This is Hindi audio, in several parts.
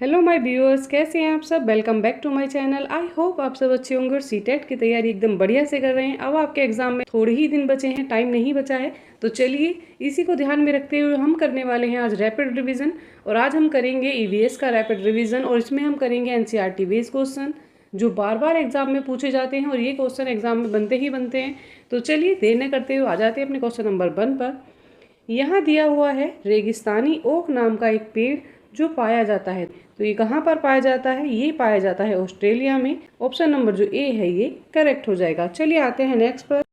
हेलो माय व्यूअर्स, कैसे हैं आप सब। Welcome back to my channel. I hope आप सब अच्छे होंगे और सीटेट की तैयारी एकदम बढ़िया से कर रहे हैं। अब आपके एग्जाम में थोड़े ही दिन बचे हैं, टाइम नहीं बचा है, तो चलिए इसी को ध्यान में रखते हुए हम करने वाले हैं आज रैपिड रिवीजन। और आज हम करेंगे ईवीएस का रैपिड रिवीजन और इसमें हम करेंगे एनसीईआरटी बेस्ड क्वेश्चन जो बार बार एग्जाम में पूछे जाते हैं और ये क्वेश्चन एग्जाम में बनते ही बनते हैं। तो चलिए देर न करते हुए आ जाते हैं अपने क्वेश्चन नंबर 1 पर। यहाँ दिया हुआ है रेगिस्तानी ओक नाम का एक पेड़ जो पाया जाता है, तो ये कहाँ पर पाया जाता है। ये पाया जाता है ऑस्ट्रेलिया में। ऑप्शन नंबर जो ए है ये करेक्ट हो जाएगा। चलिए आते हैं नेक्स्ट पर।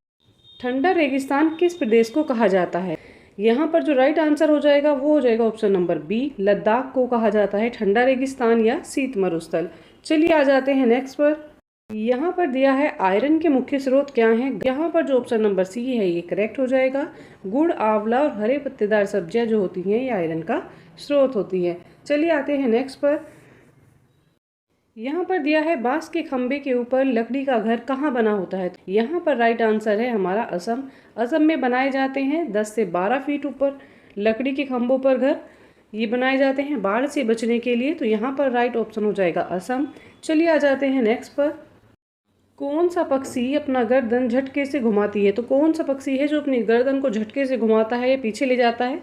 ठंडा रेगिस्तान किस प्रदेश को कहा जाता है। यहाँ पर जो राइट आंसर हो जाएगा वो हो जाएगा ऑप्शन नंबर बी, लद्दाख को कहा जाता है ठंडा रेगिस्तान या शीत मरुस्थल। चलिए आ जाते हैं नेक्स्ट पर। यहाँ पर दिया है आयरन के मुख्य स्रोत क्या हैं। यहाँ पर जो ऑप्शन नंबर सी है ये करेक्ट हो जाएगा। गुड़, आंवला और हरे पत्तेदार सब्जियां जो होती हैं ये आयरन का स्रोत होती है। चलिए आते हैं नेक्स्ट पर। यहाँ पर दिया है बांस के खंबे के ऊपर लकड़ी का घर कहाँ बना होता है। यहाँ पर राइट आंसर है हमारा असम। असम में बनाए जाते हैं 10 से 12 फीट ऊपर लकड़ी के खंभों पर घर। ये बनाए जाते हैं बाढ़ से बचने के लिए, तो यहाँ पर राइट ऑप्शन हो जाएगा असम। चलिए आ जाते हैं नेक्स्ट पर। कौन सा पक्षी अपना गर्दन झटके से घुमाती है। तो कौन सा पक्षी है जो अपनी गर्दन को झटके से घुमाता है या पीछे ले जाता है।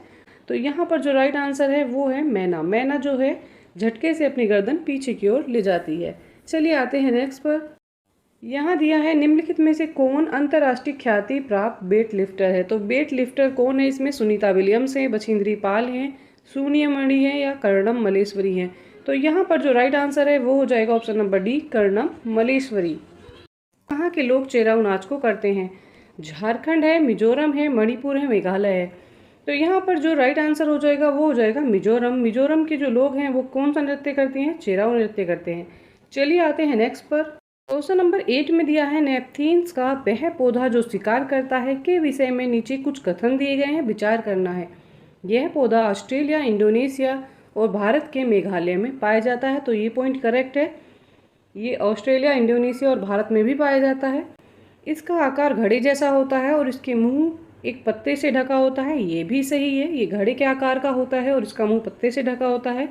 तो यहाँ पर जो राइट आंसर है वो है मैना। मैना जो है झटके से अपनी गर्दन पीछे की ओर ले जाती है। चलिए आते हैं नेक्स्ट पर। यहाँ दिया है निम्नलिखित में से कौन अंतर्राष्ट्रीय ख्याति प्राप्त वेट लिफ्टर है। तो वेट लिफ्टर कौन है। इसमें सुनीता विलियम्स हैं, बछेंद्री पाल हैं, सोनिया मणि है या कर्णम मलेश्वरी हैं। तो यहाँ पर जो राइट आंसर है वो हो जाएगा option number D, Karnam Malleswari. कहाँ के लोग चेराऊ नाच को करते हैं। झारखंड है, मिजोरम है, मणिपुर है, मेघालय है। तो यहाँ पर जो राइट आंसर हो जाएगा वो हो जाएगा मिजोरम। मिजोरम के जो लोग हैं वो कौन सा नृत्य करते हैं, चेराऊ नृत्य करते हैं। चलिए आते हैं नेक्स्ट पर। क्वेश्चन नंबर 8 में दिया है नेपथीन्स का वह पौधा जो शिकार करता है के विषय में नीचे कुछ कथन दिए गए हैं, विचार करना है। यह पौधा ऑस्ट्रेलिया, इंडोनेशिया और भारत के मेघालय में पाया जाता है, तो ये पॉइंट करेक्ट है। ये ऑस्ट्रेलिया, इंडोनेशिया और भारत में भी पाया जाता है। इसका आकार घड़े जैसा होता है और इसके मुंह एक पत्ते से ढका होता है, ये भी सही है। ये घड़े के आकार का होता है और इसका मुंह पत्ते से ढका होता है।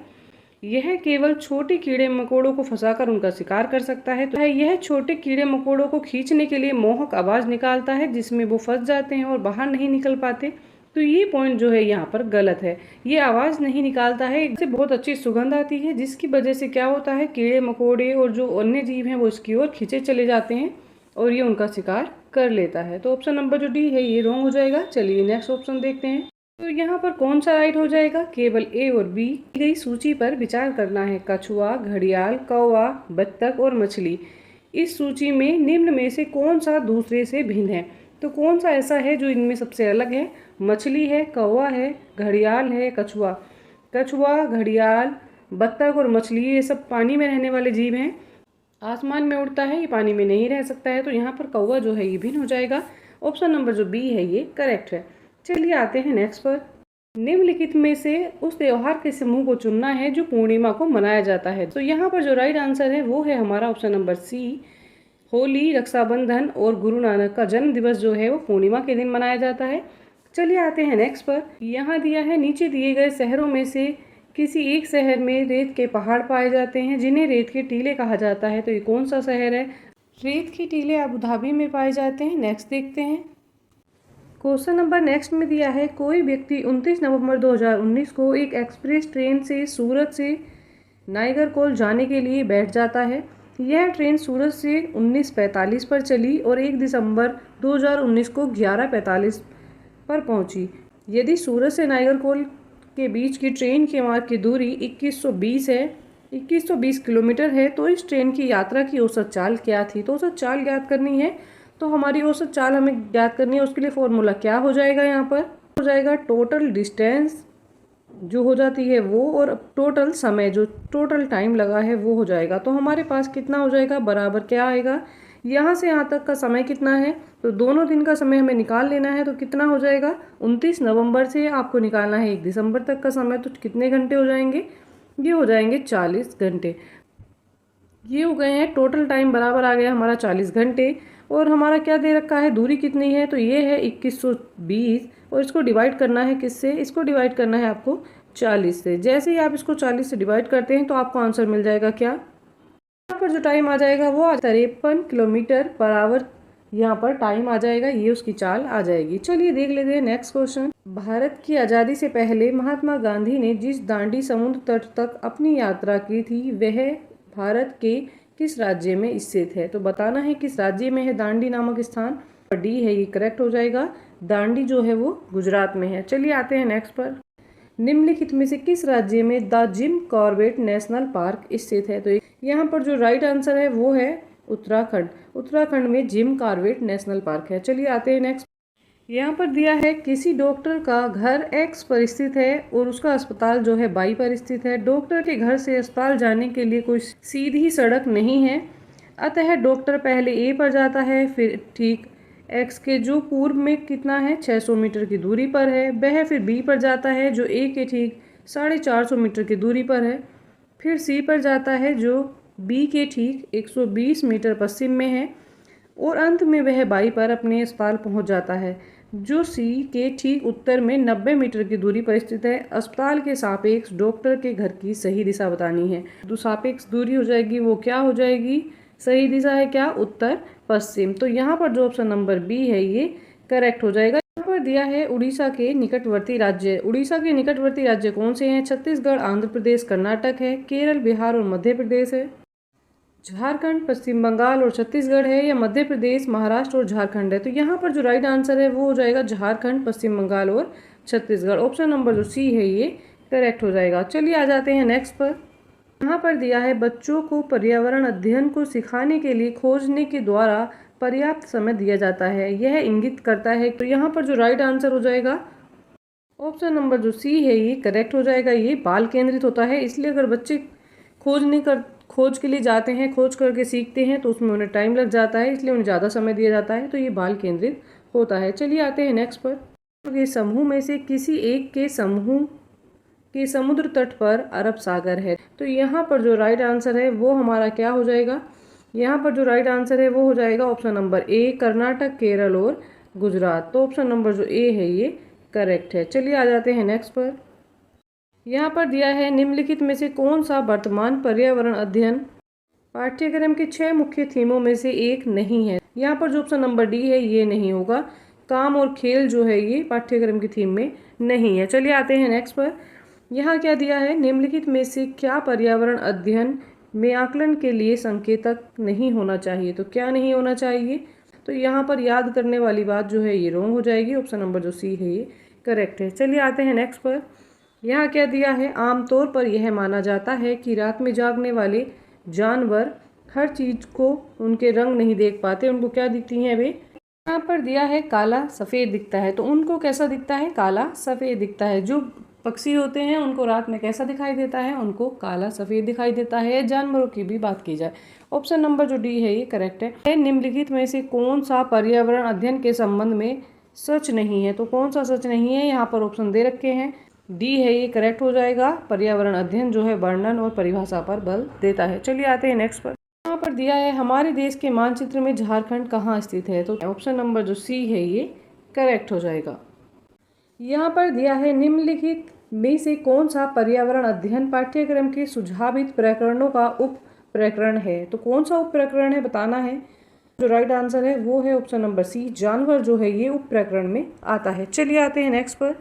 यह केवल छोटे कीड़े मकोड़ों को फंसाकर उनका शिकार कर सकता है। तो यह छोटे कीड़े मकोड़ों को खींचने के लिए मोहक आवाज़ निकालता है जिसमें वो फंस जाते हैं और बाहर नहीं निकल पाते। तो ये पॉइंट जो है यहाँ पर गलत है। ये आवाज़ नहीं निकालता है, इससे बहुत अच्छी सुगंध आती है जिसकी वजह से क्या होता है, कीड़े मकोड़े और जो अन्य जीव हैं वो इसकी ओर खींचे चले जाते हैं और ये उनका शिकार कर लेता है। तो ऑप्शन नंबर जो डी है ये रॉन्ग हो जाएगा। चलिए नेक्स्ट ऑप्शन देखते हैं। तो यहाँ पर कौन सा राइट हो जाएगा, केवल ए और बी। दी गई सूची पर विचार करना है। कछुआ, घड़ियाल, कौवा, बत्तख और मछली। इस सूची में निम्न में से कौन सा दूसरे से भिन्न है। तो कौन सा ऐसा है जो इनमें सबसे अलग है। मछली है, कौवा है, घड़ियाल है, कछुआ। कछुआ, घड़ियाल, बत्तख और मछली ये सब पानी में रहने वाले जीव हैं। आसमान में उड़ता है, ये पानी में नहीं रह सकता है। तो यहाँ पर कौवा जो है ये भिन्न हो जाएगा। ऑप्शन नंबर जो बी है ये करेक्ट है। चलिए आते हैं नेक्स्ट पर। निम्नलिखित में से उस त्योहार के समूह को चुनना है जो पूर्णिमा को मनाया जाता है। तो यहाँ पर जो राइट आंसर है वो है हमारा option number C, Holi, Rakshabandhan और गुरु नानक का जन्म दिवस जो है वो पूर्णिमा के दिन मनाया जाता है। चलिए आते हैं नेक्स्ट पर। यहाँ दिया है नीचे दिए गए शहरों में से किसी एक शहर में रेत के पहाड़ पाए जाते हैं जिन्हें रेत के टीले कहा जाता है। तो ये कौन सा शहर है। रेत के टीले अबू धाबी में पाए जाते हैं। नेक्स्ट देखते हैं। क्वेश्चन नंबर नेक्स्ट में दिया है कोई व्यक्ति 29 नवंबर 2019 को एक एक्सप्रेस ट्रेन से सूरत से नाइगरकोल जाने के लिए बैठ जाता है। यह ट्रेन सूरत से 19:45 पर चली और 1 दिसंबर 2019 को 11:45 पर पहुंची। यदि सूरत से नाइगरकोल के बीच की ट्रेन के मार्ग की दूरी 2120 किलोमीटर है, तो इस ट्रेन की यात्रा की औसत चाल क्या थी। तो औसत चाल ज्ञात करनी है, तो हमारी औसत चाल हमें ज्ञात करनी है। उसके लिए फॉर्मूला क्या हो जाएगा, यहाँ पर हो जाएगा टोटल डिस्टेंस जो हो जाती है वो और टोटल समय जो टोटल टाइम लगा है वो हो जाएगा। तो हमारे पास कितना हो जाएगा, बराबर क्या आएगा, यहाँ से यहाँ तक का समय कितना है। तो दोनों दिन का समय हमें निकाल लेना है। तो कितना हो जाएगा, 29 नवंबर से आपको निकालना है 1 दिसंबर तक का समय। तो कितने घंटे हो जाएंगे, ये हो जाएंगे 40 घंटे। ये हो गए हैं टोटल टाइम, बराबर आ गया हमारा 40 घंटे। और हमारा क्या दे रखा है, दूरी कितनी है, तो ये है 2120 और इसको डिवाइड करना है किससे, इसको डिवाइड करना है आपको 40 से। जैसे ही आप इसको 40 से डिवाइड करते हैं तो आपको आंसर मिल जाएगा क्या, यहाँ पर जो टाइम आ जाएगा वो 53 किलोमीटर पर आवर यहाँ पर टाइम आ जाएगा, ये उसकी चाल आ जाएगी। चलिए देख लेते हैं नेक्स्ट क्वेश्चन। भारत की आज़ादी से पहले महात्मा गांधी ने जिस दांडी समुद्र तट तक अपनी यात्रा की थी वह भारत के किस राज्य में स्थित है। तो बताना है किस राज्य में है दांडी नामक स्थान। डी है ये करेक्ट हो जाएगा। दांडी जो है वो गुजरात में है। चलिए आते हैं नेक्स्ट पर। निम्नलिखित में से किस राज्य में the Jim Corbett national park स्थित है। तो यहाँ पर जो राइट आंसर है वो है उत्तराखंड। उत्तराखंड में जिम कॉर्बेट नेशनल पार्क है। चलिए आते हैं नेक्स्ट। यहाँ पर दिया है किसी डॉक्टर का घर एक्स पर स्थित है और उसका अस्पताल जो है वाई पर स्थित है। डॉक्टर के घर से अस्पताल जाने के लिए कोई सीधी सड़क नहीं है, अतः डॉक्टर पहले ए पर जाता है, फिर ठीक एक्स के जो पूर्व में कितना है 600 मीटर की दूरी पर है, वह फिर बी पर जाता है जो ए के ठीक 450 मीटर की दूरी पर है, फिर सी पर जाता है जो बी के ठीक 120 मीटर पश्चिम में है, और अंत में वह बाई पर अपने अस्पताल पहुंच जाता है जो सी के ठीक उत्तर में 90 मीटर की दूरी पर स्थित है। अस्पताल के सापेक्ष डॉक्टर के घर की सही दिशा बतानी है। जो सापेक्ष दूरी हो जाएगी वो क्या हो जाएगी, सही दिशा है क्या, उत्तर पश्चिम। तो यहाँ पर जो ऑप्शन नंबर बी है ये करेक्ट हो जाएगा। यहाँ पर दिया है उड़ीसा के निकटवर्ती राज्य। उड़ीसा के निकटवर्ती राज्य कौन से हैं। छत्तीसगढ़, आंध्र प्रदेश, कर्नाटक है, केरल, बिहार और मध्य प्रदेश है, झारखंड, पश्चिम बंगाल और छत्तीसगढ़ है, या मध्य प्रदेश, महाराष्ट्र और झारखंड है। तो यहाँ पर जो राइट आंसर है वो हो जाएगा झारखंड, पश्चिम बंगाल और छत्तीसगढ़। ऑप्शन नंबर जो सी है ये करेक्ट हो जाएगा। चलिए आ जाते हैं नेक्स्ट पर। यहाँ पर दिया है बच्चों को पर्यावरण अध्ययन को सिखाने के लिए खोजने के द्वारा पर्याप्त समय दिया जाता है, यह इंगित करता है। तो यहाँ पर जो राइट आंसर हो जाएगा ऑप्शन नंबर जो सी है ये करेक्ट हो जाएगा। ये बाल केंद्रित होता है, इसलिए अगर बच्चे खोज के लिए जाते हैं, खोज करके सीखते हैं तो उसमें उन्हें टाइम लग जाता है, इसलिए उन्हें ज़्यादा समय दिया जाता है, तो ये बाल केंद्रित होता है। चलिए आते हैं नेक्स्ट पर। ये समूह में से किसी एक के समूह के समुद्र तट पर अरब सागर है। तो यहाँ पर जो राइट आंसर है वो हमारा क्या हो जाएगा, यहाँ पर जो राइट आंसर है वो हो जाएगा option number A Karnataka, Kerala और गुजरात। तो ऑप्शन नंबर जो ए है ये करेक्ट है। चलिए आ जाते हैं नेक्स्ट पर। यहाँ पर दिया है निम्नलिखित में से कौन सा वर्तमान पर्यावरण अध्ययन पाठ्यक्रम के 6 मुख्य थीमों में से एक नहीं है। यहाँ पर जो ऑप्शन नंबर डी है ये नहीं होगा। काम और खेल जो है ये पाठ्यक्रम की थीम में नहीं है। चलिए आते हैं नेक्स्ट पर। यहाँ क्या दिया है, निम्नलिखित में से क्या पर्यावरण अध्ययन में आकलन के लिए संकेतक नहीं होना चाहिए। तो क्या नहीं होना चाहिए, तो यहाँ पर याद करने वाली बात जो है ये रॉन्ग हो जाएगी। ऑप्शन नंबर जो सी है ये करेक्ट है। चलिए आते हैं नेक्स्ट पर। यहाँ क्या दिया है, आमतौर पर यह माना जाता है कि रात में जागने वाले जानवर हर चीज को उनके रंग नहीं देख पाते, उनको क्या दिखती हैं वे। यहाँ पर दिया है काला सफ़ेद दिखता है, तो उनको कैसा दिखता है, काला सफ़ेद दिखता है। जो पक्षी होते हैं उनको रात में कैसा दिखाई देता है, उनको काला सफ़ेद दिखाई देता है। जानवरों की भी बात की जाए, ऑप्शन नंबर जो डी है ये करेक्ट है। निम्नलिखित में से कौन सा पर्यावरण अध्ययन के संबंध में सच नहीं है। तो कौन सा सच नहीं है, यहाँ पर ऑप्शन दे रखे हैं, डी है ये करेक्ट हो जाएगा। पर्यावरण अध्ययन जो है वर्णन और परिभाषा पर बल देता है। चलिए आते हैं नेक्स्ट पर। यहाँ पर दिया है हमारे देश के मानचित्र में झारखंड कहाँ स्थित है। तो ऑप्शन नंबर जो सी है ये करेक्ट हो जाएगा। यहाँ पर दिया है निम्नलिखित में से कौन सा पर्यावरण अध्ययन पाठ्यक्रम के सुझावित प्रकरणों का उप प्रकरण है। तो कौन सा उप प्रकरण है बताना है। जो राइट आंसर है वो है ऑप्शन नंबर सी, जानवर जो है ये उप प्रकरण में आता है। चलिए आते हैं नेक्स्ट पर।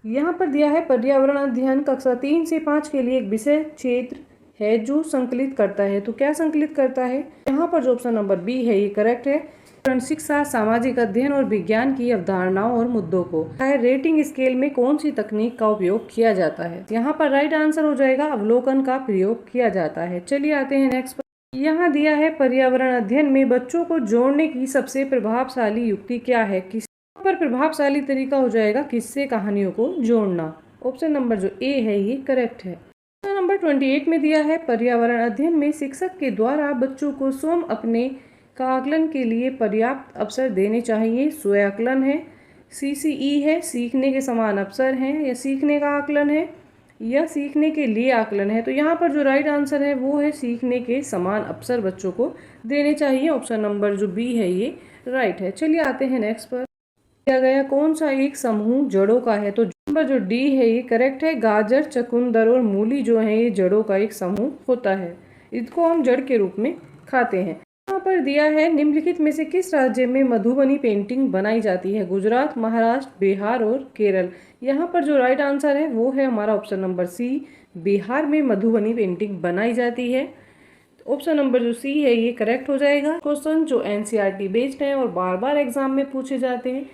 यहाँ पर दिया है पर्यावरण अध्ययन कक्षा 3 से 5 के लिए एक विषय क्षेत्र है जो संकलित करता है। तो क्या संकलित करता है, यहाँ पर जो ऑप्शन नंबर बी है ये करेक्ट है। शिक्षा, सामाजिक अध्ययन और विज्ञान की अवधारणाओं और मुद्दों को रेटिंग स्केल में कौन सी तकनीक का उपयोग किया जाता है। यहाँ पर राइट आंसर हो जाएगा अवलोकन का प्रयोग किया जाता है। चलिए आते हैं नेक्स्ट पर। यहाँ दिया है पर्यावरण अध्ययन में बच्चों को जोड़ने की सबसे प्रभावशाली युक्ति क्या है। पर प्रभावशाली तरीका हो जाएगा किस्से कहानियों को जोड़ना। ऑप्शन नंबर जो ए है ये करेक्ट है। ऑप्शन नंबर 28 में दिया है पर्यावरण अध्ययन में शिक्षक के द्वारा बच्चों को स्वयं अपने का आकलन के लिए पर्याप्त अवसर देने चाहिए। स्वयं आकलन है, CCE है, सीखने के समान अवसर हैं, या सीखने का आकलन है, या सीखने के लिए आकलन है। तो यहाँ पर जो राइट आंसर है वो है सीखने के समान अवसर बच्चों को देने चाहिए। ऑप्शन नंबर जो बी है ये राइट है। चलिए आते हैं नेक्स्ट पर। दिया गया कौन सा एक समूह जड़ों का है। तो नंबर जो डी है ये करेक्ट है। गाजर, चकुंदर और मूली जो है ये जड़ों का एक समूह होता है। इसको हम जड़ के रूप में खाते हैं। यहाँ पर दिया है निम्नलिखित में से किस राज्य में मधुबनी पेंटिंग बनाई जाती है? गुजरात, महाराष्ट्र, बिहार और केरल। यहाँ पर जो राइट आंसर है वो है हमारा ऑप्शन नंबर सी, बिहार में मधुबनी पेंटिंग बनाई जाती है। ऑप्शन नंबर जो सी है ये करेक्ट हो जाएगा। क्वेश्चन जो एनसीईआरटी बेस्ड हैं और बार बार एग्जाम में पूछे जाते हैं।